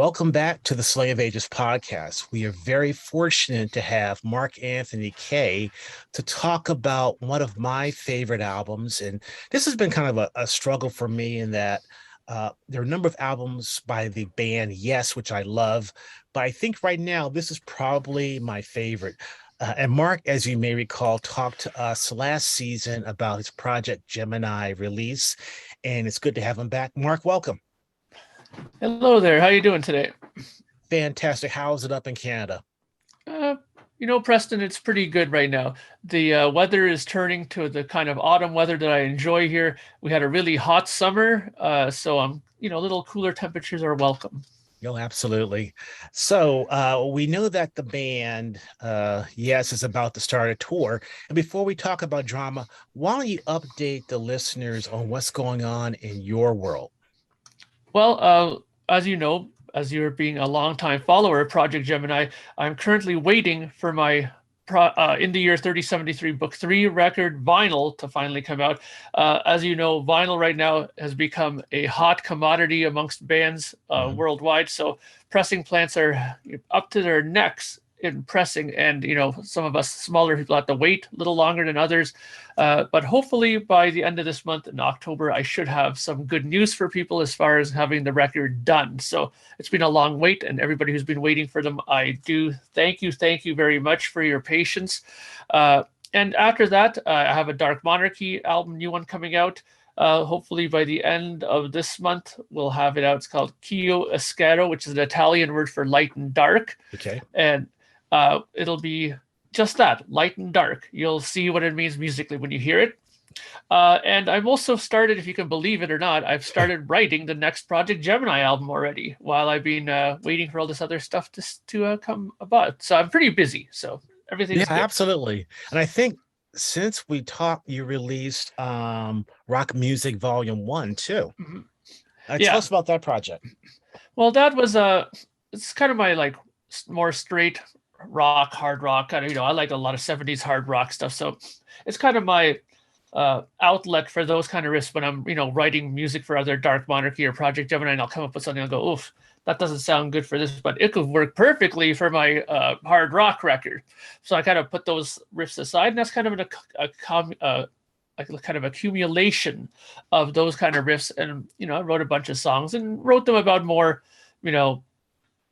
Welcome back to the Slave Ages podcast. We are very fortunate to have Mark Anthony Kaye to talk about one of my favorite albums. And this has been kind of a struggle for me in that there are a number of albums by the band Yes, which I love. But I think right now this is probably my favorite. And Mark, as you may recall, talked to us last season about his Projekt Gemineye release. And it's good to have him back. Mark, welcome. Hello there. How you doing today? Fantastic. How's it up in Canada? Uh, Preston, it's pretty good right now. The weather is turning to the kind of autumn weather that I enjoy here. We had a really hot summer, so little cooler temperatures are welcome. Oh, absolutely. So we know that the band, Yes, is about to start a tour. And before we talk about drama, why don't you update the listeners on what's going on in your world? Well, as you know, as you're being a longtime follower of Projekt Gemineye, I'm currently waiting for my in the year 3073 book 3 record vinyl to finally come out. As you know, vinyl right now has become a hot commodity amongst bands worldwide. So pressing plants are up to their necks in pressing, and some of us smaller people have to wait a little longer than others. But hopefully by the end of this month in October, I should have some good news for people as far as having the record done. So it's been a long wait, and everybody who's been waiting for them, I do thank you very much for your patience. And after that, I have a Dark Monarchy album, new one coming out. Hopefully by the end of this month, we'll have it out. It's called Chio Esquero, which is an Italian word for light and dark. Okay. And it'll be just that, light and dark. You'll see what it means musically when you hear it. And I've also started, if you can believe it or not, I've started writing the next Projekt Gemineye album already while I've been waiting for all this other stuff to come about. So I'm pretty busy. So everything's good. Absolutely. And I think since we talked, you released Rock Music Volume 1 too. Mm-hmm. Tell us about that project. Well, that was it's kind of my more straight rock, hard rock kind of, I like a lot of 70s hard rock stuff. So it's kind of my outlet for those kind of riffs when I'm, writing music for other Dark Monarchy or Projekt Gemineye, and I'll come up with something. I'll go, oof, that doesn't sound good for this, but it could work perfectly for my hard rock record. So I kind of put those riffs aside, and that's kind of a kind of accumulation of those kind of riffs. And, I wrote a bunch of songs and wrote them about more,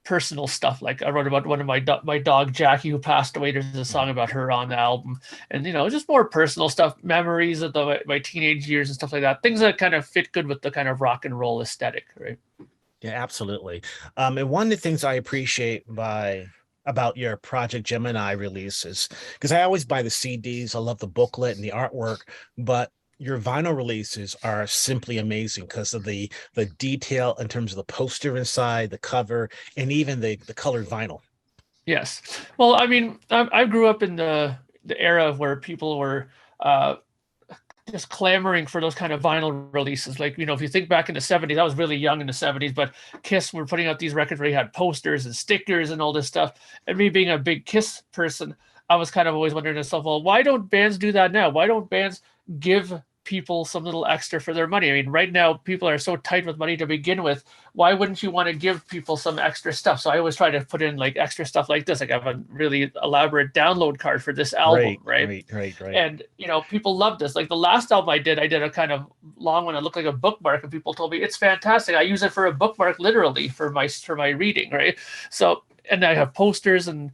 personal stuff. Like I wrote about one of my dog Jackie, who passed away. There's a song about her on the album, and just more personal stuff, memories of my teenage years and stuff like that. Things that kind of fit good with the kind of rock and roll aesthetic, right? Yeah, absolutely. And one of the things I appreciate about your Projekt Gemineye releases, because I always buy the CDs, I love the booklet and the artwork, but your vinyl releases are simply amazing because of the detail in terms of the poster inside, the cover, and even the colored vinyl. Yes. Well, I mean, I grew up in the era where people were just clamoring for those kind of vinyl releases. Like, if you think back in the 70s, I was really young in the 70s, but Kiss were putting out these records where you had posters and stickers and all this stuff. And me being a big Kiss person, I was kind of always wondering to myself, well, why don't bands do that now? Why don't bands give people some little extra for their money? I mean, right now people are so tight with money to begin with. Why wouldn't you want to give people some extra stuff? So I always try to put in extra stuff like this. Like I have a really elaborate download card for this album, right? And people love this. Like the last album I did a kind of long one that looked like a bookmark, and people told me it's fantastic. I use it for a bookmark, literally for my reading, right? So, and I have posters and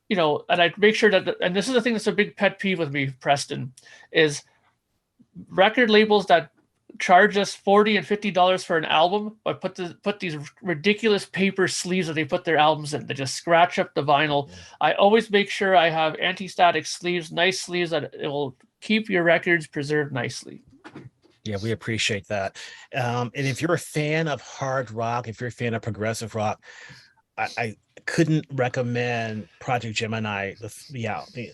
and I make sure that, and this is the thing that's a big pet peeve with me, Preston, is record labels that charge us $40 and $50 for an album, but put these ridiculous paper sleeves that they put their albums in. They just scratch up the vinyl. Yeah. I always make sure I have anti-static sleeves, nice sleeves that it will keep your records preserved nicely. Yeah, we appreciate that. And if you're a fan of hard rock, if you're a fan of progressive rock, I couldn't recommend Projekt Gemineye, the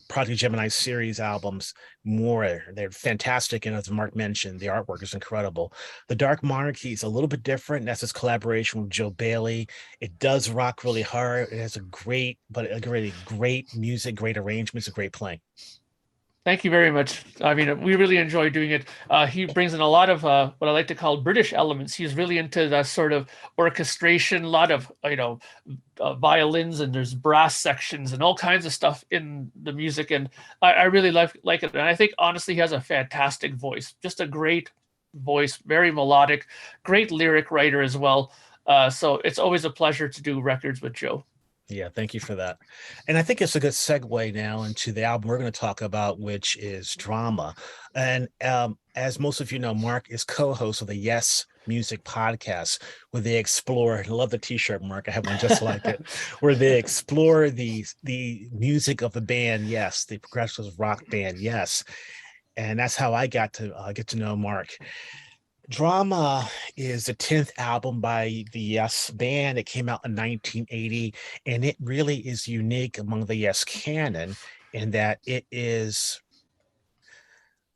Projekt Gemineye series albums more. They're fantastic, and as Mark mentioned, the artwork is incredible. The Dark Monarchy is a little bit different. That's his collaboration with Joe Bailey. It does rock really hard. It has a really great music, great arrangements, and great playing. Thank you very much. I mean, we really enjoy doing it. He brings in a lot of what I like to call British elements. He's really into that sort of orchestration, a lot of violins, and there's brass sections and all kinds of stuff in the music, and I really like it. And I think honestly, he has a fantastic voice, just a great voice, very melodic, great lyric writer as well. So it's always a pleasure to do records with Joe. Yeah, thank you for that. And I think it's a good segue now into the album we're going to talk about, which is Drama. And as most of you know, Mark is co-host of the Yes Music podcast, where they explore. I love the T-shirt, Mark. I have one just like it, where they explore the music of the band Yes, the progressive rock band Yes. And that's how I got to get to know Mark. Drama is the 10th album by the Yes Band. It came out in 1980, and it really is unique among the Yes canon in that it is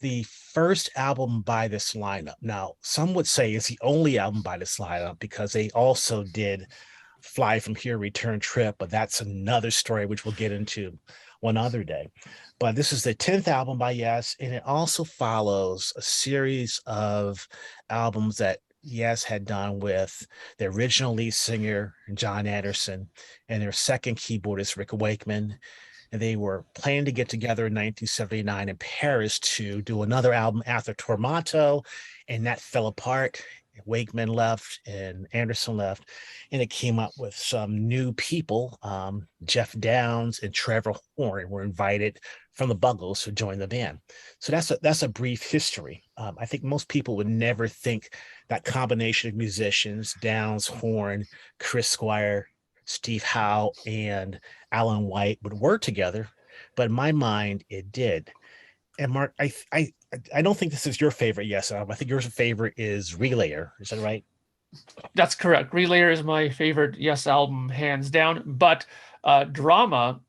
the first album by this lineup. Now, some would say it's the only album by this lineup because they also did Fly From Here, Return Trip, but that's another story which we'll get into one other day. But this is the 10th album by Yes, and it also follows a series of albums that Yes had done with the original lead singer, John Anderson, and their second keyboardist, Rick Wakeman. And they were planning to get together in 1979 in Paris to do another album after Tormato, and that fell apart. Wakeman left and Anderson left, and it came up with some new people. Jeff Downs and Trevor Horn were invited from the Buggles to join the band. So that's a brief history. I think most people would never think that combination of musicians, Downs, Horn, Chris Squire, Steve Howe, and Alan White would work together, but in my mind, it did. And Mark, I don't think this is your favorite Yes album. I think your favorite is Relayer. Is that right? That's correct. Relayer is my favorite Yes album, hands down. But Drama,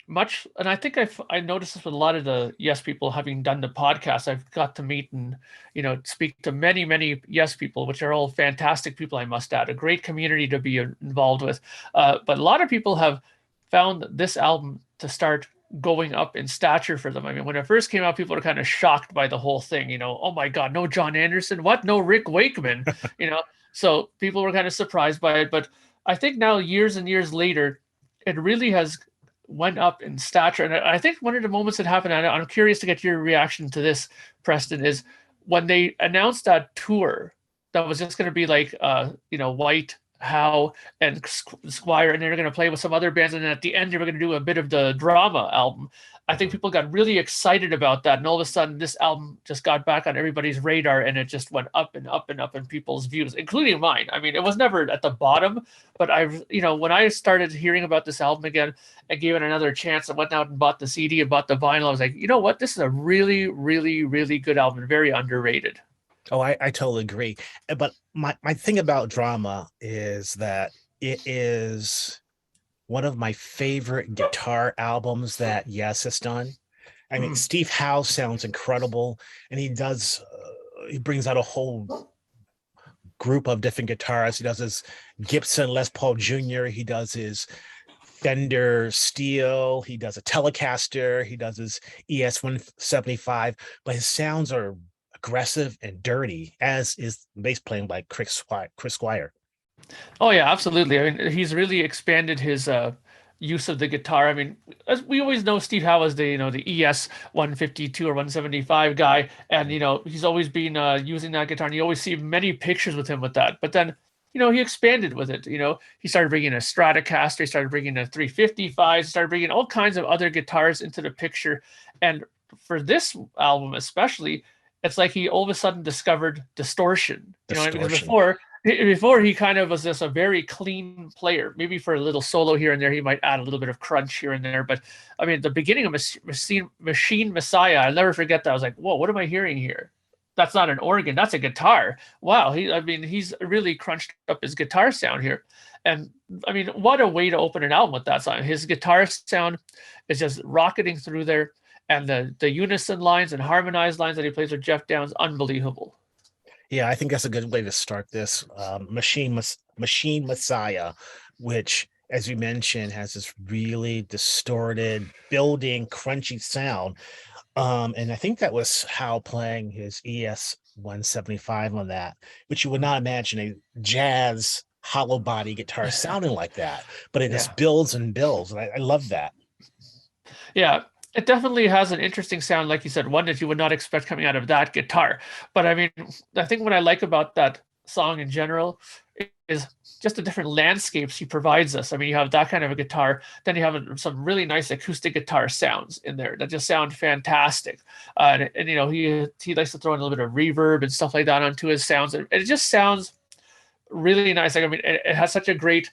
much, and I think I noticed this with a lot of the Yes people having done the podcast. I've got to meet and speak to many Yes people, which are all fantastic people. I must add, a great community to be involved with. But a lot of people have found this album to start going up in stature for them. I mean, when it first came out, people were kind of shocked by the whole thing. Oh my God, no John Anderson, what? No Rick Wakeman, So people were kind of surprised by it. But I think now, years and years later, it really has went up in stature. And I think one of the moments that happened, and I'm curious to get your reaction to this, Preston, is when they announced that tour that was just going to be like, White, Howe, and Squire, and they're going to play with some other bands, and then at the end they were going to do a bit of the Drama album. I think people got really excited about that, and all of a sudden this album just got back on everybody's radar, and it just went up and up and up in people's views, including mine. I mean, it was never at the bottom, but when I started hearing about this album again and gave it another chance, I went out and bought the CD and bought the vinyl. I was like, you know what, this is a really, really, really good album, very underrated. Oh, I totally agree. But my thing about Drama is that it is one of my favorite guitar albums that Yes has done. I mean, Steve Howe sounds incredible, and he brings out a whole group of different guitarists. He does his Gibson Les Paul Jr., he does his Fender Steel, he does a Telecaster, he does his ES 175, but his sounds are aggressive and dirty, as is bass playing by Chris Squire. Oh yeah, absolutely. I mean, he's really expanded his use of the guitar. I mean, as we always know, Steve Howe is the ES 152 or 175 guy, and he's always been using that guitar, and you always see many pictures with him with that. But then he expanded with it. He started bringing a Stratocaster, he started bringing a 355, started bringing all kinds of other guitars into the picture. And for this album especially, it's like he all of a sudden discovered distortion. Because before he kind of was just a very clean player. Maybe for a little solo here and there, he might add a little bit of crunch here and there. But I mean, the beginning of Machine Messiah, I'll never forget that. I was like, whoa, what am I hearing here? That's not an organ, that's a guitar. Wow, he's really crunched up his guitar sound here. And I mean, what a way to open an album with that song. His guitar sound is just rocketing through there. And the unison lines and harmonized lines that he plays with Jeff Downs, unbelievable. Yeah, I think that's a good way to start this. Machine Messiah, which as you mentioned, has this really distorted, building, crunchy sound. And I think that was Hal playing his ES 175 on that, which you would not imagine a jazz hollow body guitar sounding like that, but it Yeah. just builds and builds. And I love that. Yeah, it definitely has an interesting sound, like you said, one that you would not expect coming out of that guitar. But I mean, I think what I like about that song in general is just the different landscapes he provides us. I mean, you have that kind of a guitar, then you have some really nice acoustic guitar sounds in there that just sound fantastic. And you know, he likes to throw in a little bit of reverb and stuff like that onto his sounds. And it just sounds really nice. Like, I mean, it has such a great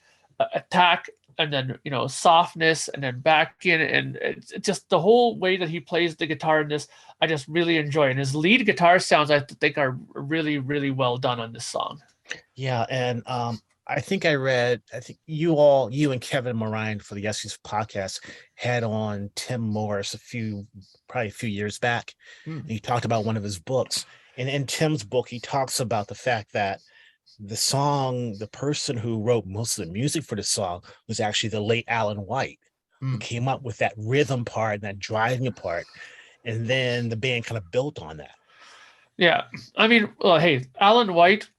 attack and then, you know, softness and then back in, and it's just the whole way that he plays the guitar in this, I just really enjoy. And his lead guitar sounds, I think, are really, really well done on this song. Yeah, and I think I think you and Kevin Moran for the Yes podcast had on Tim Morris probably a few years back. And Mm. he talked about one of his books. And in Tim's book, he talks about the fact that the person who wrote most of the music for the song was actually the late Alan White, who Mm. came up with that rhythm part and that driving part. And then the band kind of built on that. Yeah, I mean, well, hey, Alan White.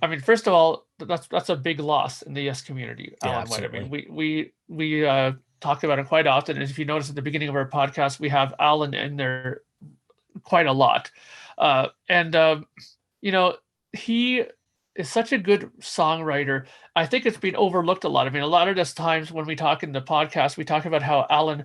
I mean, first of all, that's a big loss in the Yes community, Yeah, Alan White. I mean, absolutely. we talk about it quite often. And if you notice at the beginning of our podcast, we have Alan in there quite a lot. And you know, he is such a good songwriter. I think it's been overlooked a lot. I mean, a lot of this times when we talk in the podcast, we talk about how Alan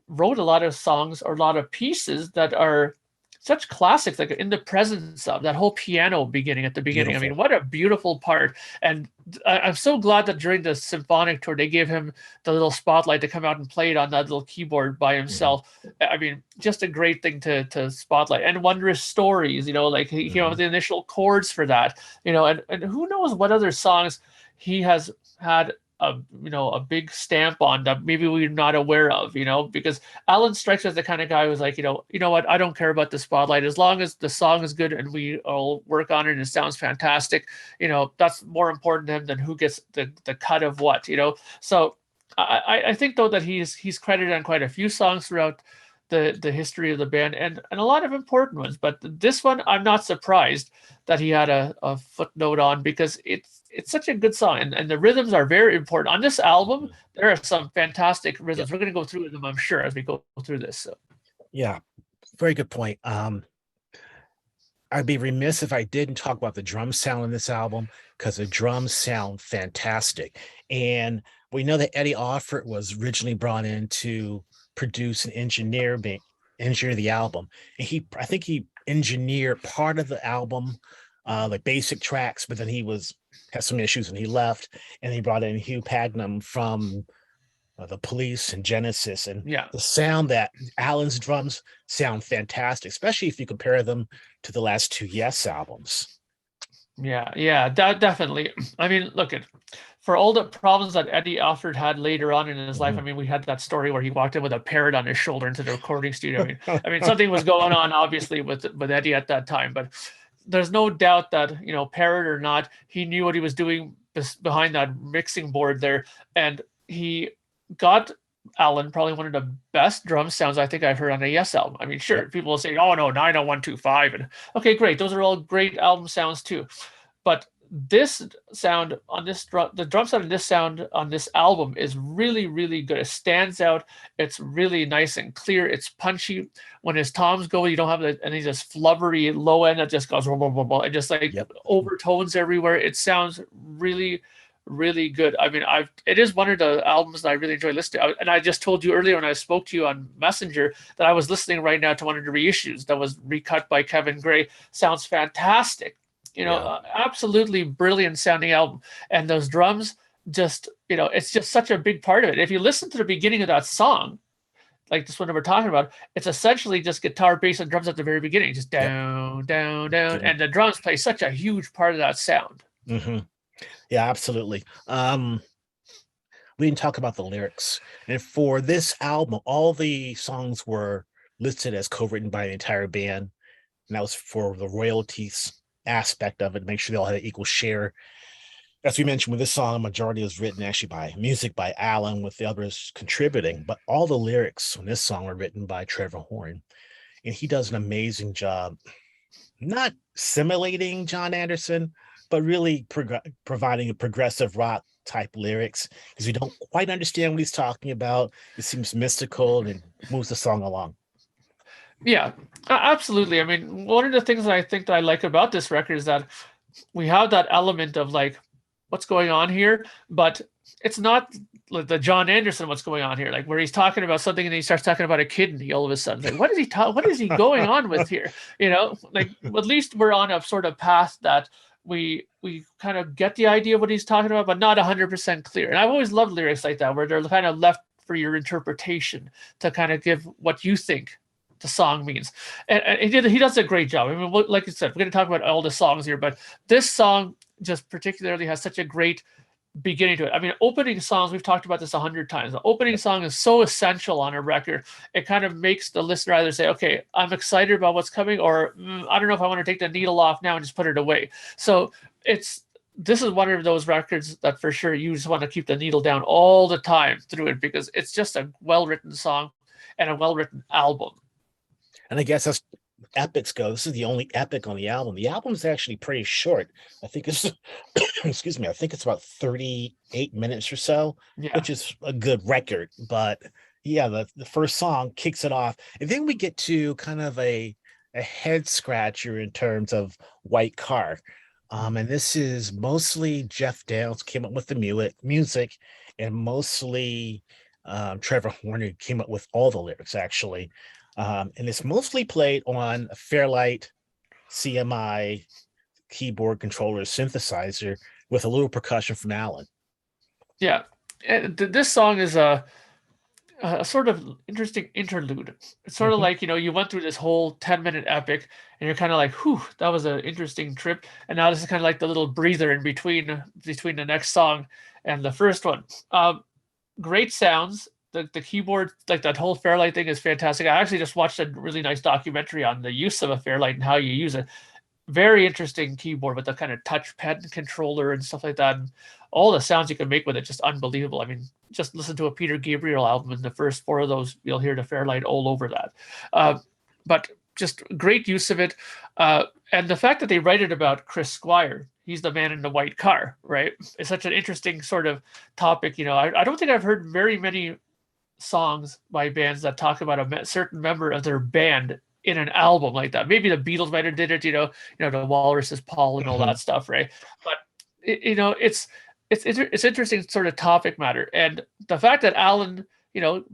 wrote a lot of songs or a lot of pieces that are such classics, like in the presence of that whole piano beginning at the beginning. I mean, Beautiful. what a beautiful part. And I'm so glad that during the symphonic tour, they gave him the little spotlight to come out and play it on that little keyboard by Hmm. himself. I mean, just a great thing to spotlight. And Wondrous Stories, you know, like he came up with Hmm. the initial chords for that, you know, and who knows what other songs he has had a, you know, a big stamp on that maybe we're not aware of, you know, because Alan strikes as the kind of guy who's like, you know what, I don't care about the spotlight as long as the song is good and we all work on it and it sounds fantastic. You know, that's more important to him than who gets the cut of what, you know. So I think though that he's credited on quite a few songs throughout the history of the band and a lot of important ones. But this one, I'm not surprised that he had a footnote on because it's such a good song and the rhythms are very important on this album. There are some fantastic Yep. rhythms. We're going to go through them, I'm sure, as we go through this. So Yeah. Very good point. I'd be remiss if I didn't talk about the drum sound in this album because the drums sound fantastic. And we know that Eddie Offord was originally brought in to produce and engineer the album. And I think he engineered part of the album, like basic tracks, but then had some issues and he left. And he brought in Hugh Pagnum from the Police and Genesis, and yeah, the sound that Alan's drums sound fantastic, especially if you compare them to the last two Yes albums. yeah, that definitely. I mean, look at for all the problems that Eddie Offord had later on in his life. I Mhm. mean, we had that story where he walked in with a parrot on his shoulder into the recording studio. I mean, something was going on obviously with Eddie at that time, but there's no doubt that, you know, parrot or not, he knew what he was doing behind that mixing board there, and he got Alan probably one of the best drum sounds I think I've heard on a Yes album. I mean, Yep. sure, people will say, "Oh no, 90125," and okay, great, those are all great album sounds too, but this sound on the drum sound in this sound on this album is really, really good. It stands out. It's really nice and clear. It's punchy. When his toms go, you don't have any just flubbery low end that just goes blah, blah, blah, blah, and just like Yep. overtones everywhere. It sounds really, really good. I mean, it is one of the albums that I really enjoy listening to. And I just told you earlier when I spoke to you on Messenger that I was listening right now to one of the reissues that was recut by Kevin Gray. Sounds fantastic. You know, Yeah. absolutely brilliant sounding album. And those drums just, you know, it's just such a big part of it. If you listen to the beginning of that song, like this one that we're talking about, it's essentially just guitar, bass, and drums at the very beginning, just Yep. down, down, down. Getting. And the drums play such a huge part of that sound. Hmm. Yeah, absolutely. We didn't talk about the lyrics. And for this album, all the songs were listed as co-written by the entire band. And that was for the royalties aspect of it, make sure they all had an equal share. As we mentioned with this song, a majority was written actually by music by Alan, with the others contributing, but all the lyrics on this song were written by Trevor Horn, and he does an amazing job, not simulating John Anderson, but really providing a progressive rock type lyrics, because we don't quite understand what he's talking about. It seems mystical and moves the song along. Yeah, absolutely. I mean, one of the things that I think that I like about this record is that we have that element of like what's going on here, but it's not like the John Anderson what's going on here, like where he's talking about something and then he starts talking about a kidney all of a sudden. Like, what is he what is he going on with here? Like at least we're on a sort of path that we kind of get the idea of what he's talking about, but not 100% clear. And I've always loved lyrics like that where they're kind of left for your interpretation to kind of give what you think the song means. And he does a great job. I mean, like you said, we're going to talk about all the songs here, but this song just particularly has such a great beginning to it. I mean, opening songs, we've talked about this 100 times. The opening song is so essential on a record. It kind of makes the listener either say, okay, I'm excited about what's coming, or I don't know if I want to take the needle off now and just put it away. So this is one of those records that for sure you just want to keep the needle down all the time through it, because it's just a well-written song and a well-written album. And I guess that's epics go. This is the only epic on the album. The album is actually pretty short. I think it's excuse me, I think it's about 38 minutes or so, Yeah. which is a good record. But yeah, the first song kicks it off. And then we get to kind of a head scratcher in terms of White Car. And this is mostly Jeff Downes came up with the music, and mostly Trevor Horn came up with all the lyrics, actually. And it's mostly played on a Fairlight CMI keyboard controller synthesizer with a little percussion from Alan. Yeah. This song is a sort of interesting interlude. It's sort of like, you went through this whole 10-minute epic and you're kind of like, whew, that was an interesting trip. And now this is kind of like the little breather in between the next song and the first one. Great sounds. The keyboard, like that whole Fairlight thing is fantastic. I actually just watched a really nice documentary on the use of a Fairlight and how you use it. Very interesting keyboard with the kind of touch pen controller and stuff like that. And all the sounds you can make with it, just unbelievable. I mean, just listen to a Peter Gabriel album, and the first four of those, you'll hear the Fairlight all over that. But just great use of it. And the fact that they write it about Chris Squire, he's the man in the white car, right? It's such an interesting sort of topic. I don't think I've heard very many songs by bands that talk about a certain member of their band in an album like that. Maybe the Beatles might have did it, the Walrus's Paul and all that stuff, right? But it's interesting sort of topic matter, and the fact that Alan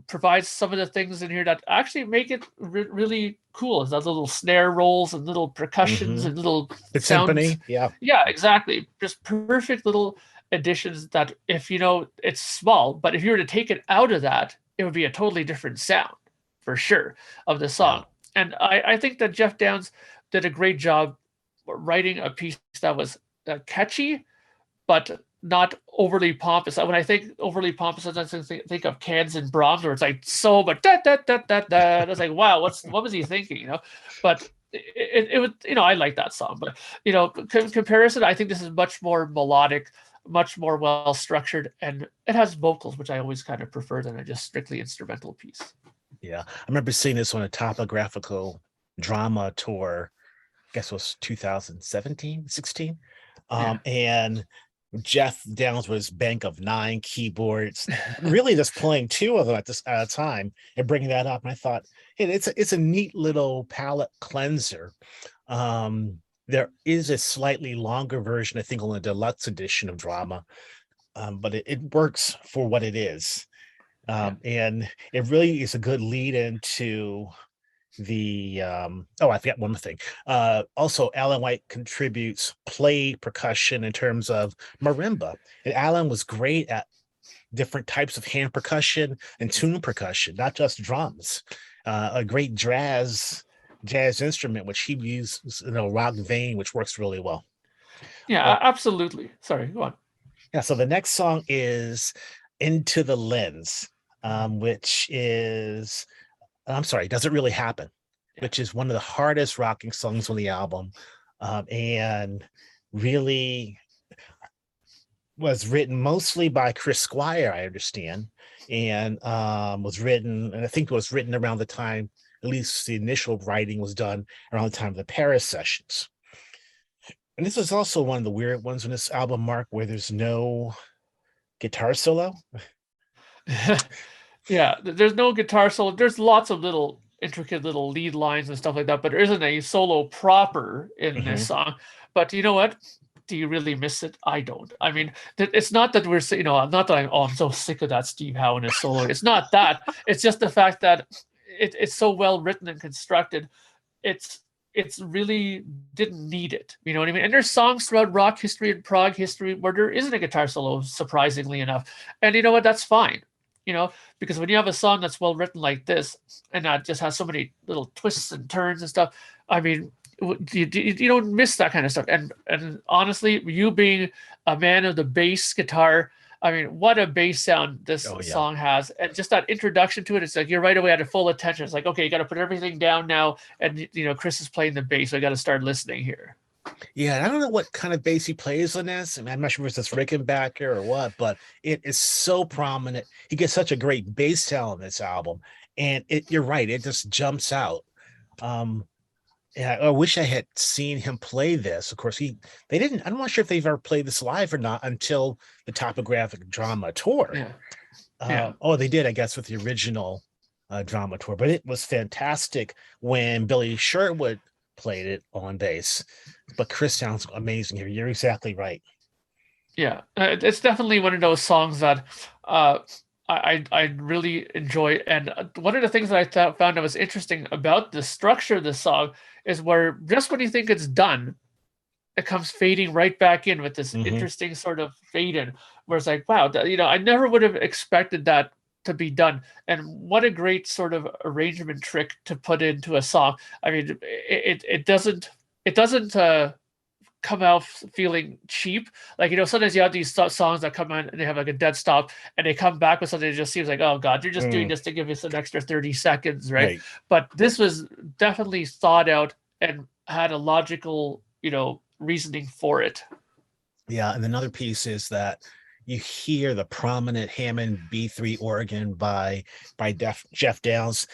provides some of the things in here that actually make it really cool is that little snare rolls and little percussions and little the sounds. timpani, yeah, exactly, just perfect little additions that if it's small, but if you were to take it out of that, it would be a totally different sound for sure of the song. Yeah. And I think that Jeff Downes did a great job writing a piece that was catchy, but not overly pompous. When I think overly pompous, I think of Cans and Brahms, where it's like so, but da da da da da. I was like, wow, what was he thinking? But it was, I like that song, but comparison, I think this is much more melodic, much more well structured, and it has vocals, which I always kind of prefer than a just strictly instrumental piece. Yeah, I remember seeing this on a topographical drama tour. I guess it was 2017, 16. And Jeff Downes was bank of 9 keyboards, really just playing 2 of them at a time and bringing that up. And I thought, hey, it's a neat little palette cleanser. There is a slightly longer version, I think, on the deluxe edition of Drama, but it works for what it is. And it really is a good lead into the I forgot one more thing. Also, Alan White contributes play percussion in terms of marimba, and Alan was great at different types of hand percussion and tune percussion, not just drums. A great jazz instrument, which he uses in a rock vein, which works really well. Absolutely. Sorry, go on. Yeah, so the next song is Into the Lens, which is, I'm sorry, Does It Really Happen, which is one of the hardest rocking songs on the album. And really, was written mostly by Chris Squire, I understand, and was written, and I think it was written around the time, at least the initial writing was done around the time of the Paris sessions. And this was also one of the weird ones on this album, Mark, where there's no guitar solo. Yeah, there's no guitar solo. There's lots of little intricate little lead lines and stuff like that, but there isn't a solo proper in this Hmm. song. But you know what? Do you really miss it? I don't. I mean, it's not that we're, not that I'm so sick of that Steve Howe and his solo. It's not that. It's just the fact that it's so well written and constructed. It's it's really didn't need it. You know what I mean? And there's songs throughout rock history and prog history where there isn't a guitar solo, surprisingly enough. And you know what? That's fine. Because when you have a song that's well written like this, and that just has so many little twists and turns and stuff, I mean, you don't miss that kind of stuff. And honestly, you being a man of the bass guitar, I mean, what a bass sound this Oh yeah. song has, and just that introduction to it, it's like you're right away at a full attention. It's like, okay, you got to put everything down now, and Chris is playing the bass, so I got to start listening here. Yeah, and I don't know what kind of bass he plays on this. I mean, I'm not sure if it's Rickenbacker or what, but it is so prominent. He gets such a great bass sound on this album, and you're right, it just jumps out. Um, yeah, I wish I had seen him play this. Of course, they didn't. I'm not sure if they've ever played this live or not until the Topographic Drama tour. Yeah, yeah. Oh, they did, I guess, with the original drama tour, but it was fantastic when Billy Sherwood played it on bass. But Chris sounds amazing here. You're exactly right. Yeah, it's definitely one of those songs that uh, I really enjoy. And one of the things that found that was interesting about the structure of the song is where just when you think it's done, it comes fading right back in with this Hmm. interesting sort of fade in, where it's like, wow, I never would have expected that to be done. And what a great sort of arrangement trick to put into a song. I mean, it doesn't come out feeling cheap. Like, sometimes you have these songs that come in and they have like a dead stop and they come back with something that just seems like, oh God, you're just doing Mm, this to give us an extra 30 seconds, right? right. But this was definitely thought out and had a logical, reasoning for it. Yeah, and another piece is that you hear the prominent Hammond B3 organ by Jeff Downes.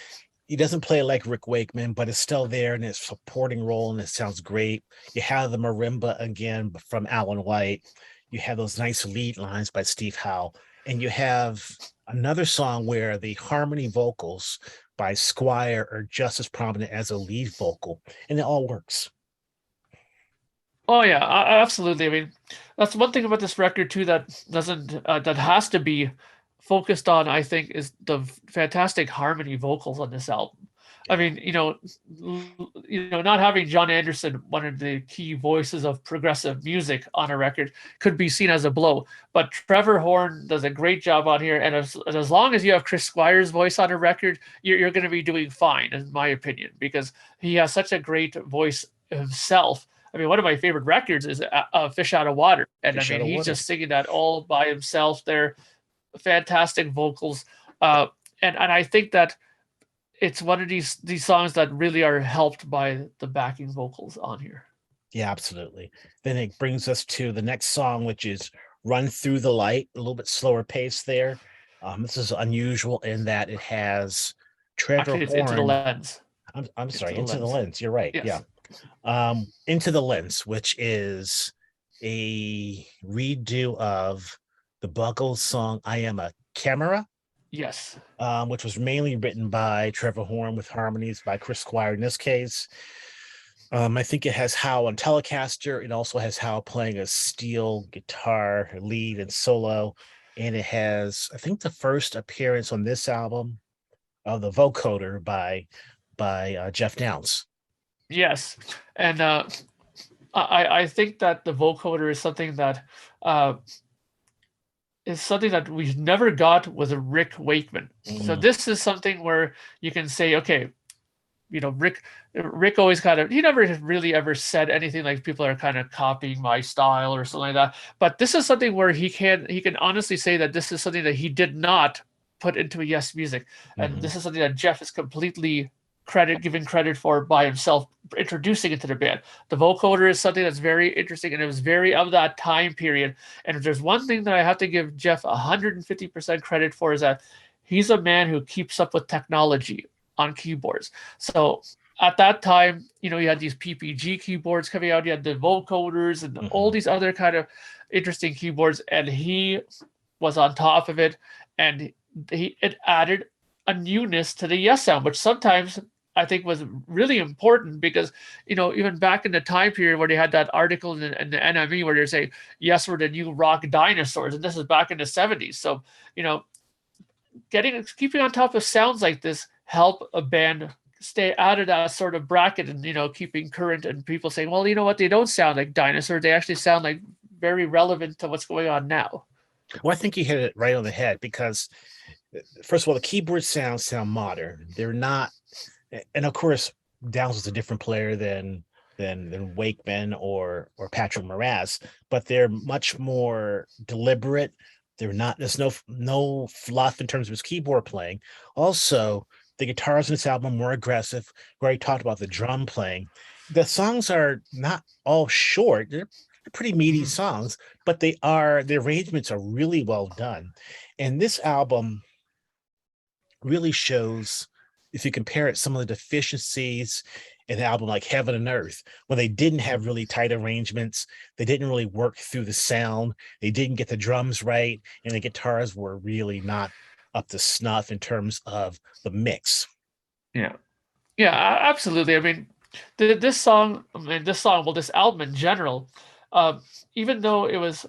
He doesn't play like Rick Wakeman, but it's still there in its supporting role, and it sounds great. You have the marimba again from Alan White. You have those nice lead lines by Steve Howe, and you have another song where the harmony vocals by Squire are just as prominent as a lead vocal, and it all works. Oh yeah, absolutely. I mean, that's one thing about this record too that doesn't that has to be focused on. I think is the fantastic harmony vocals on this album. I Yeah. mean, not having John Anderson, one of the key voices of progressive music on a record, could be seen as a blow. But Trevor Horn does a great job on here, and as long as you have Chris Squire's voice on a record, you're going to be doing fine, in my opinion, because he has such a great voice himself. I mean, one of my favorite records is Fish Out of Water. And I Fish out mean, of he's water. just singing that all by himself there. Fantastic vocals. And I think that it's one of these songs that really are helped by the backing vocals on here. Yeah, absolutely. Then it brings us to the next song, which is Run Through the Light, a little bit slower pace there. This is unusual in that it has Trevor Actually, it's Into the Horn. Lens. I'm Into sorry, the Into the Lens. Lens. You're right. Yeah. Yes. Into the Lens, which is a redo of the Buggles song I Am a Camera, Yes. which was mainly written by Trevor Horn with harmonies by Chris Squire in this case. I think it has Howe on Telecaster. It also has Howe playing a steel guitar lead and solo. And it has, I think, the first appearance on this album of the vocoder by Jeff Downes. Yes. And I think that the vocoder uh, is something that we never got with a Rick Wakeman. So Mm, this is something where you can say, okay, Rick always he never really ever said anything like people are kind of copying my style or something like that. But this is something where he can honestly say that this is something that he did not put into Yes Music, and mhm. this is something that Jeff is completely given credit for by himself introducing it to the band. The vocoder is something that's very interesting, and it was very of that time period. And if there's one thing that I have to give Jeff 150% credit for, is that he's a man who keeps up with technology on keyboards. So at that time, you had these PPG keyboards coming out, you had the vocoders and all Hmm. these other kind of interesting keyboards, and he was on top of it, and it added a newness to the Yes sound, which sometimes I think was really important because, even back in the time period where they had that article in the NME where they're saying, Yes, we're the new rock dinosaurs. And this is back in the 70s. So, you know, keeping on top of sounds like this help a band stay out of that sort of bracket and, keeping current and people saying, well, you know what? They don't sound like dinosaurs. They actually sound like very relevant to what's going on now. Well, I think you hit it right on the head because, first of all, the keyboard sound modern. They're not, and of course, Downs was a different player than Wakeman or Patrick Moraz, but they're much more deliberate. They're not. There's no fluff in terms of his keyboard playing. Also, the guitars in this album are more aggressive. We already talked about the drum playing. The songs are not all short. They're pretty meaty Mhm. songs, but the arrangements are really well done. And this album really shows, if you compare it, some of the deficiencies in an album like Heaven and Earth, when they didn't have really tight arrangements, they didn't really work through the sound, they didn't get the drums right, and the guitars were really not up to snuff in terms of the mix. Yeah. Yeah, absolutely. I mean, this album in general, uh, even though it was,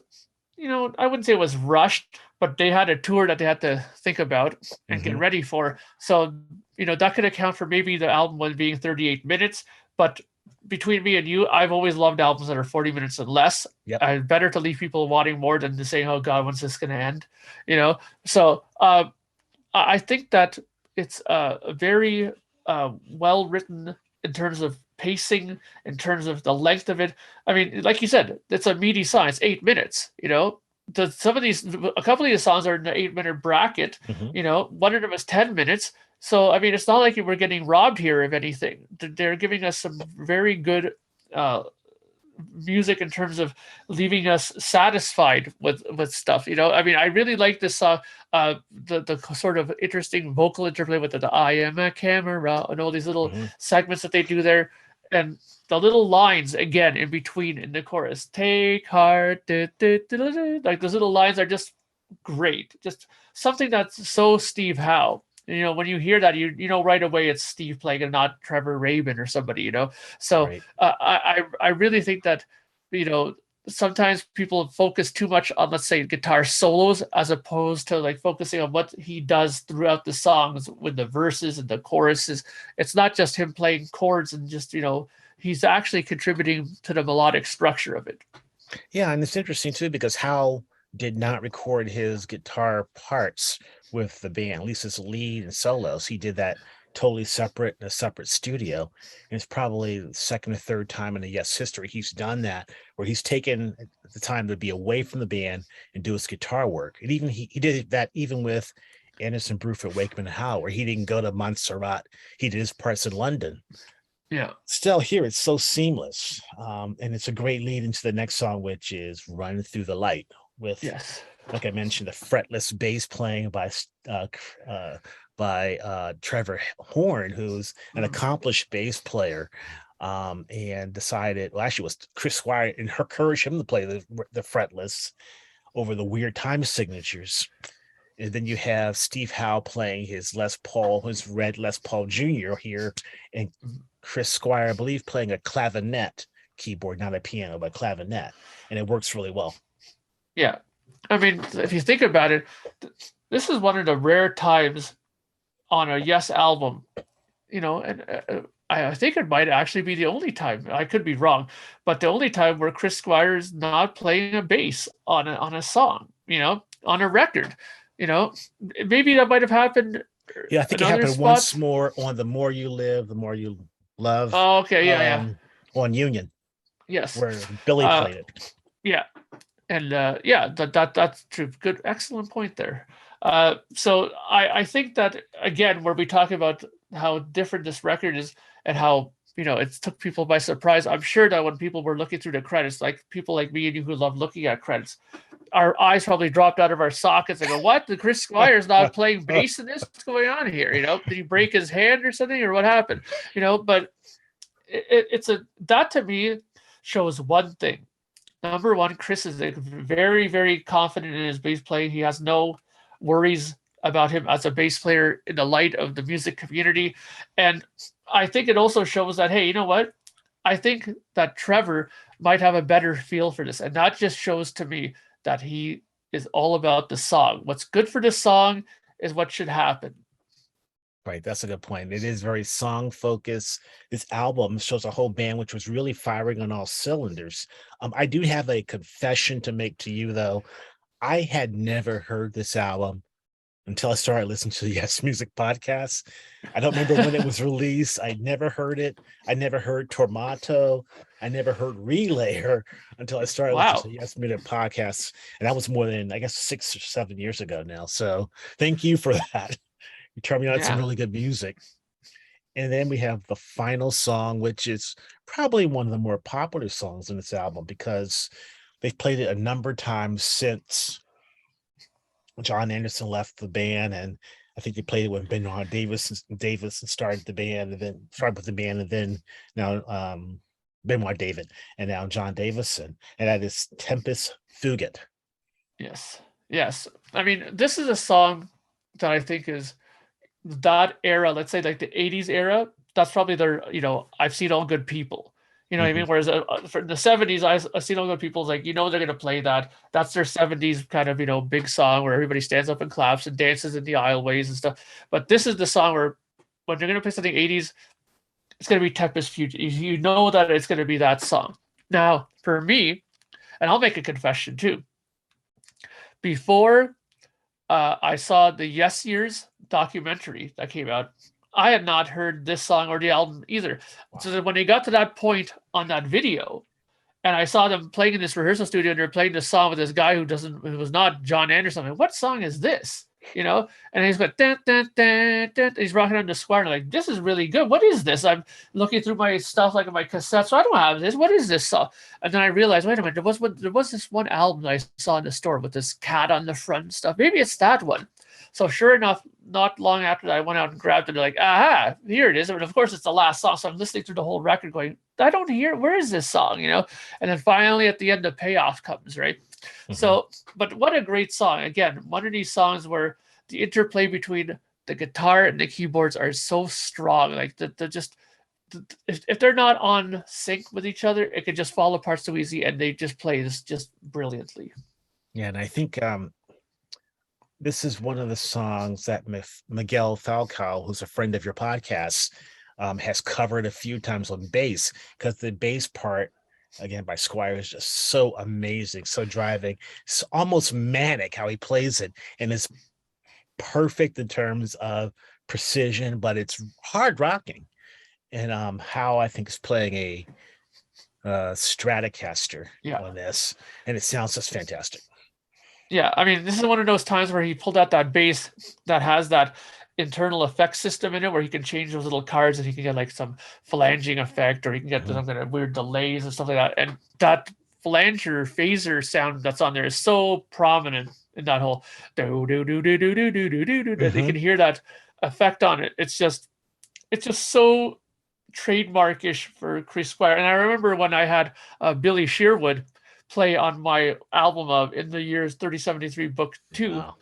I wouldn't say it was rushed, but they had a tour that they had to think about and get Hmm. ready for. So, that could account for maybe the album was being 38 minutes. But between me and you, I've always loved albums that are 40 minutes and less. Yep. Better to leave people wanting more than to say, oh God, when's this going to end? So I think that it's a very well written in terms of pacing, in terms of the length of it. I mean, like you said, it's a meaty song. It's 8 minutes. A couple of these songs are in the 8 minute bracket. Hmm. One of them is 10 minutes. So I mean, it's not like we're getting robbed here of anything. They're giving us some very good uh, music in terms of leaving us satisfied with stuff. I mean, I really like this song, the sort of interesting vocal interplay with the I am a camera and all these little Hmm. segments that they do there, and the little lines again in between in the chorus, take heart, like those little lines are just great, just something that's so Steve Howe. When you hear that, you know right away it's Steve playing and not Trevor Rabin or somebody. So Right. I really think that you know sometimes people focus too much on, let's say, guitar solos as opposed to like focusing on what he does throughout the songs with the verses and the choruses. It's not just him playing chords and just he's actually contributing to the melodic structure of it. Yeah, and it's interesting too because Hal did not record his guitar parts with the band, at least his lead and solos. He did that totally separate in a separate studio. And it's probably the second or third time in the Yes history he's done that, where he's taken the time to be away from the band and do his guitar work. And even he did that even with Anderson, Bruford, Wakeman, and Howe, where he didn't go to Montserrat. He did his parts in London. Yeah. Still here, it's so seamless. And it's a great lead into the next song, which is Run Through the Light, with, Yes. like I mentioned, the fretless bass playing uh, uh, by Trevor Horn, who's an Mm. accomplished bass player. And decided, well, actually, it was Chris Squire and encouraged him to play the fretless over the weird time signatures. And then you have Steve Howe playing his red Les Paul Jr. here, and Chris Squire, I believe, playing a clavinet keyboard, not a piano, but clavinet, and it works really well. Yeah. I mean, if you think about it, this is one of the rare times on a Yes album, and I think it might actually be the only time. I could be wrong, but the only time where Chris Squire is not playing a bass on a song, on a record. You know, Maybe that might have happened Yeah, I think in it other happened once spots. more on The More You Live, The More You Love, Oh, okay, yeah, yeah, on Union, yes, where Billy uh, played it. yeah, and yeah, that's true. Good, excellent point there. So I think that again, where we talk about how different this record is, and how, you know, it took people by surprise. I'm sure that when people were looking through the credits, like people like me and you who love looking at credits, our eyes probably dropped out of our sockets and go, what? The Chris Squire's not playing bass in this? What's going on here? You know, did he break his hand or something, or what happened? You know, but it's a, that to me shows one thing. Number one, Chris is very, very confident in his bass playing. He has no worries about him as a bass player in the light of the music community. And I think it also shows that, hey, you know what? I think that Trevor might have a better feel for this. And that just shows to me that he is all about the song. What's good for the song is what should happen. Right, that's a good point. It is very song focused. This album shows a whole band which was really firing on all cylinders. I do have a confession to make to you, though. I had never heard this album until I started listening to the Yes Music podcast. I don't remember when it was released. I never heard it. I never heard Tormato. I never heard Relayer until I started listening to the Yes Music podcast. And that was more than, I guess, 6 or 7 years ago now. So thank you for that. You turned me on some really good music. And then we have the final song, which is probably one of the more popular songs in this album because they've played it a number of times since John Anderson left the band. And I think they played it when Benoit Davis started the band, and then started with the band, and then now Benoit David, and now John Davison. And that is Tempest Fugit. Yes. Yes. I mean, this is a song that I think is that era, let's say like the 80s era, that's probably their, you know, I've seen all good people, you know what I mean? Whereas for the 70s, I've seen all good people's like, you know, they're going to play that. That's their 70s kind of, you know, big song where everybody stands up and claps and dances in the aisleways and stuff. But this is the song where when you're going to play something 80s, it's going to be Tempest Fugit. You know that it's going to be that song. Now, for me, and I'll make a confession too. Before I saw the Yes Years documentary that came out, I had not heard this song or the album either. Wow. So that when they got to that point on that video, and I saw them playing in this rehearsal studio, and they're playing this song with this guy who was not John Anderson. I'm like, what song is this? You know, and he's got dun, dun, dun, dun, he's rocking on the square, and I'm like, this is really good. What is this? I'm looking through my stuff, like in my cassettes. So I don't have this. What is this song? And then I realized, wait a minute, there was this one album that I saw in the store with this cat on the front and stuff. Maybe it's that one. So sure enough, not long after that, I went out and grabbed it. Like, aha, here it is. And of course, it's the last song. So I'm listening through the whole record going, I don't hear, where is this song? You know? And then finally at the end, the payoff comes, right? So, but what a great song. Again, one of these songs where the interplay between the guitar and the keyboards are so strong. Like if they're not on sync with each other, it could just fall apart so easy, and they just play this just brilliantly. Yeah, and I think this is one of the songs that Miguel Falcao, who's a friend of your podcast, has covered a few times on bass, because the bass part, again, by Squire, is just so amazing, so driving. It's almost manic how he plays it, and it's perfect in terms of precision, but it's hard rocking. And how I think is playing a Stratocaster on this, and it sounds just fantastic. Yeah, I mean, this is one of those times where he pulled out that bass that has that internal effect system in it, where he can change those little cards, and he can get like some flanging effect, or he can get some kind of weird delays and stuff like that. And that flanger phaser sound that's on there is so prominent in that whole do do do do do do do do do do. They can hear that effect on it. It's just so trademarkish for Chris Squire. And I remember when I had Billy Shearwood play on my album of In the Years 3073 Book 2. Wow.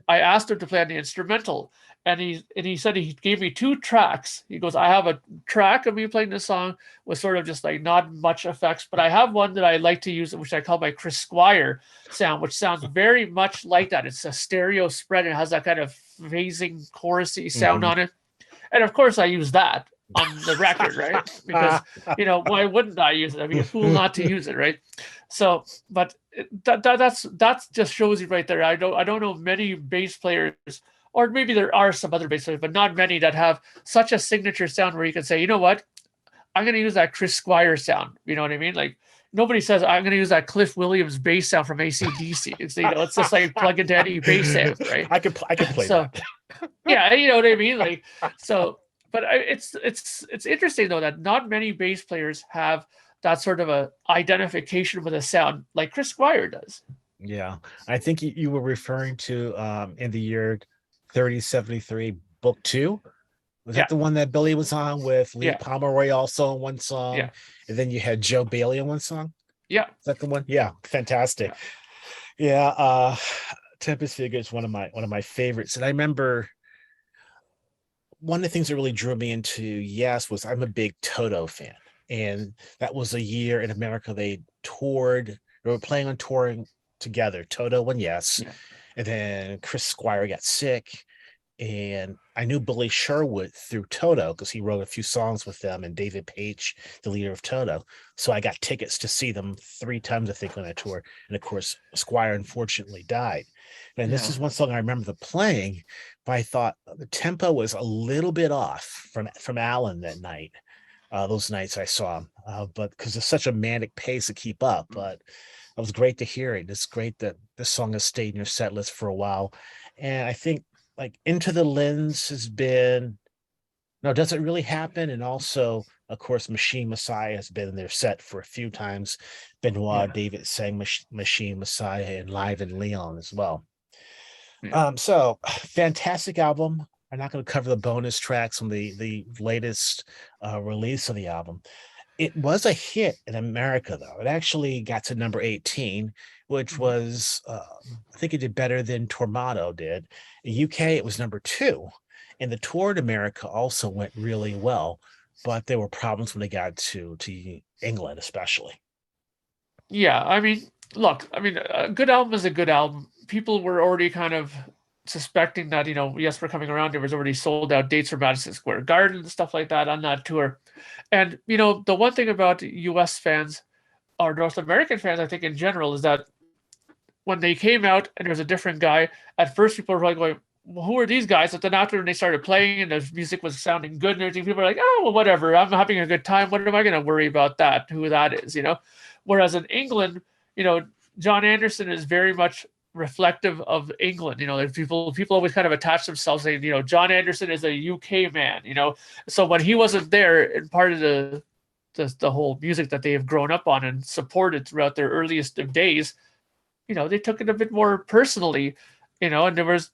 I asked him to play on the instrumental, and he said he gave me 2 tracks. He goes, I have a track of me playing this song with sort of just like not much effects, but I have one that I like to use, which I call my Chris Squire sound, which sounds very much like that. It's a stereo spread, and it has that kind of phasing chorusy sound on it. And of course I use that on the record, right? Because, you know, why wouldn't I use it? I'd be a fool not to use it, right? So, but that just shows you right there. I don't know many bass players, or maybe there are some other bass players, but not many that have such a signature sound where you can say, you know what, I'm going to use that Chris Squire sound. You know what I mean? Like, nobody says I'm going to use that Cliff Williams bass sound from AC/DC. It's, you know, it's just like plug into any bass sound, right? I could play so, that. Yeah, you know what I mean? Like, so. but it's interesting though that not many bass players have that sort of a identification with a sound like Chris Squire does. Yeah, I think you were referring to in the year 3073, Book Two. Was that Yeah, the one that Billy was on with Lee yeah, Pomeroy also in one song, yeah, and then you had Joe Bailey in one song? yeah, Is that the one? Yeah, fantastic. yeah, Yeah, Tempest Figure is one of my favorites, and I remember one of the things that really drew me into Yes was I'm a big Toto fan. And that was a year in America they toured, they were playing on touring together, Toto and Yes. yeah, And then Chris Squire got sick. And I knew Billy Sherwood through Toto because he wrote a few songs with them and David Page, the leader of Toto. So I got tickets to see them 3 times, I think, on that tour. And of course, Squire unfortunately died. And this yeah, is one song I remember the playing, but I thought the tempo was a little bit off from Alan that night. Those nights I saw him, but because it's such a manic pace to keep up. But it was great to hear it. It's great that this song has stayed in your set list for a while. And I think like Into the Lens has been no, does it really happen? And also, of course, Machine Messiah has been in their set for a few times. Benoit yeah, David sang Machine Messiah and Live in Leon as well. yeah. So fantastic album. I'm not going to cover the bonus tracks on the latest release of the album. It was a hit in America, though. It actually got to number 18, which Mhm. was, I think it did better than Tormato did. In UK, it was number 2. And the tour in America also went really well, but there were problems when they got to England, especially. Yeah, I mean, look, I mean, a good album is a good album. People were already kind of suspecting that, yes, we're coming around. There was already sold out dates for Madison Square Garden and stuff like that on that tour. And, the one thing about US fans or North American fans, I think in general, is that when they came out and there was a different guy, at first people were like going, well, who are these guys? But then after when they started playing and the music was sounding good and everything, people were like, oh, well, whatever. I'm having a good time. What am I going to worry about that? Who that is? Whereas in England, you know, John Anderson is very much reflective of England. There's people always kind of attach themselves saying, John Anderson is a UK man. So when he wasn't there, and part of the whole music that they have grown up on and supported throughout their earliest of days, they took it a bit more personally, and there was,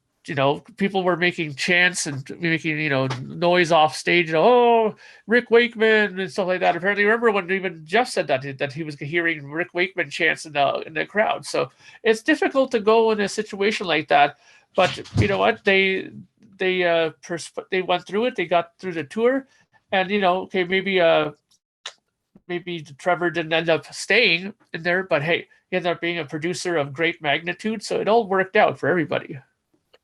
people were making chants and making, noise off stage, oh, Rick Wakeman and stuff like that. Apparently, remember when even Jeff said that he was hearing Rick Wakeman chants in the crowd. So it's difficult to go in a situation like that. But you know what? They went through it. They got through the tour, and okay, maybe Trevor didn't end up staying in there, but hey, he ended up being a producer of great magnitude, so it all worked out for everybody.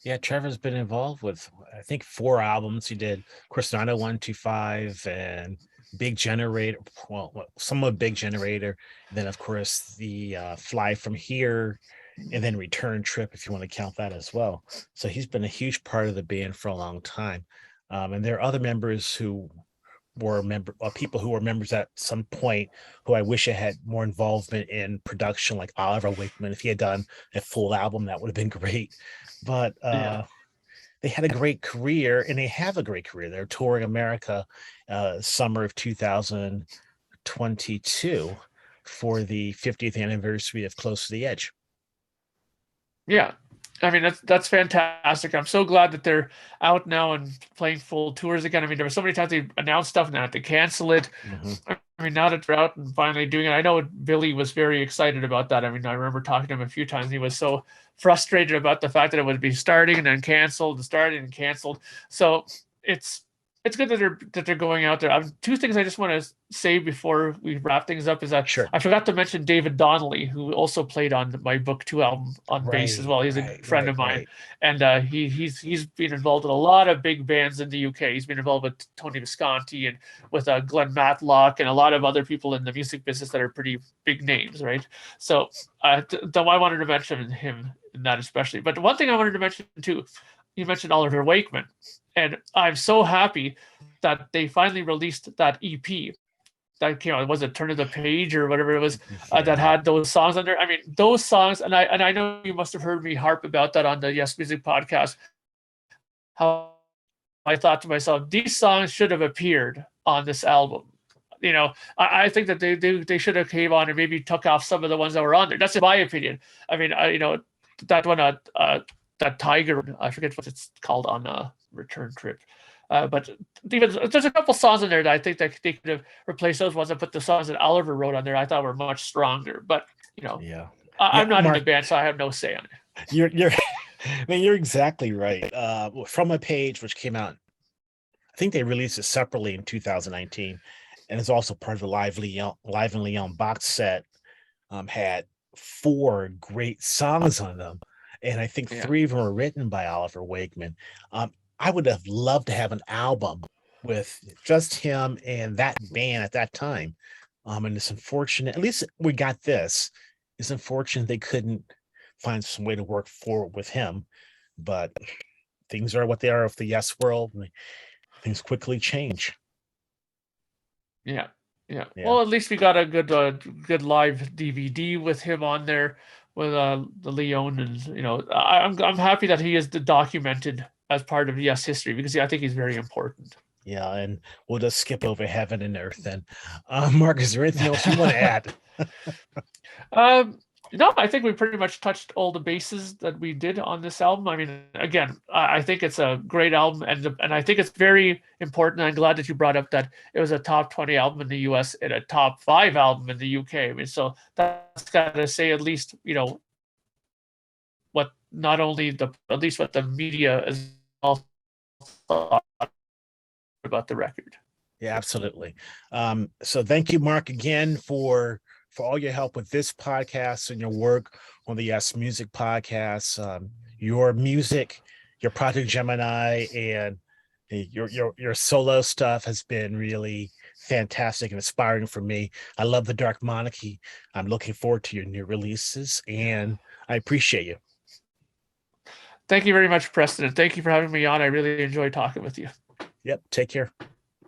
Yeah, Trevor's been involved with I think 4 albums. He did Cristiano 125 and Big Generator. Well, somewhat Big Generator, and then of course the Fly from Here, and then Return Trip, if you want to count that as well. So he's been a huge part of the band for a long time. And there are other members who people who were members at some point who I wish I had more involvement in production, like Oliver Wakeman. If he had done a full album, that would have been great. But Yeah. they had a great career, and they have a great career. They're touring America summer of 2022 for the 50th anniversary of Close to the Edge. Yeah. I mean, that's fantastic. I'm so glad that they're out now and playing full tours again. I mean, there were so many times they announced stuff and they had to cancel it. Mm-hmm. I mean, now that they're out and finally doing it, I know Billy was very excited about that. I mean, I remember talking to him a few times. He was so frustrated about the fact that it would be starting and then canceled and starting and canceled. So it's good that they're going out there. 2 things I just want to say before we wrap things up is that Sure. I forgot to mention David Donnelly, who also played on my Book Two album on bass as Right, well. He's a right, friend right, of mine, right. and he's been involved in a lot of big bands in the UK. He's been involved with Tony Visconti and with Glenn Matlock and a lot of other people in the music business that are pretty big names, right? So, though I wanted to mention him in that especially. But one thing I wanted to mention too, you mentioned Oliver Wakeman, and I'm so happy that they finally released that EP that came out. Was it Turn of the Page or whatever it was, that Yeah. had those songs on there? I mean, those songs, and I know you must have heard me harp about that on the Yes Music podcast. How I thought to myself, these songs should have appeared on this album. I think that they should have came on and maybe took off some of the ones that were on there. That's in my opinion. I mean, that one, that Tiger, I forget what it's called on Return Trip. But even there's a couple songs in there that I think that they could have replaced those ones and put the songs that Oliver wrote on there. I thought were much stronger. But Yeah. I'm not in Mark, the band, so I have no say on it. you're I mean, you're exactly right. From a Page, which came out, I think they released it separately in 2019, and it's also part of the Live and Leon box set. Had 4 great songs on them, and I think 3 of them were written by Oliver Wakeman. I would have loved to have an album with just him and that band at that time. And it's unfortunate, at least we got this. It's unfortunate they couldn't find some way to work forward with him, but things are what they are of the Yes world, and things quickly change. Yeah. Yeah. Well, at least we got a good live DVD with him on there with the Leon, and I'm happy that he is documented as part of Yes history, because I think he's very important. Yeah, and we'll just skip over heaven and earth then. Mark, is there anything else you want to add? No, I think we pretty much touched all the bases that we did on this album. I mean, again, I think it's a great album, and I think it's very important. I'm glad that you brought up that it was a top 20 album in the US and a top 5 album in the UK. I mean, so that's got to say at least, what not only at least what the media is all thought about the record. Yeah, absolutely. So thank you, Mark, again for all your help with this podcast and your work on the Yes Music podcast. Your music, your Project Gemineye, and your solo stuff has been really fantastic and inspiring for me. I love the Dark Monarchy. I'm looking forward to your new releases, and I appreciate you. Thank you very much, Preston, and thank you for having me on. I really enjoyed talking with you. Yep. Take care.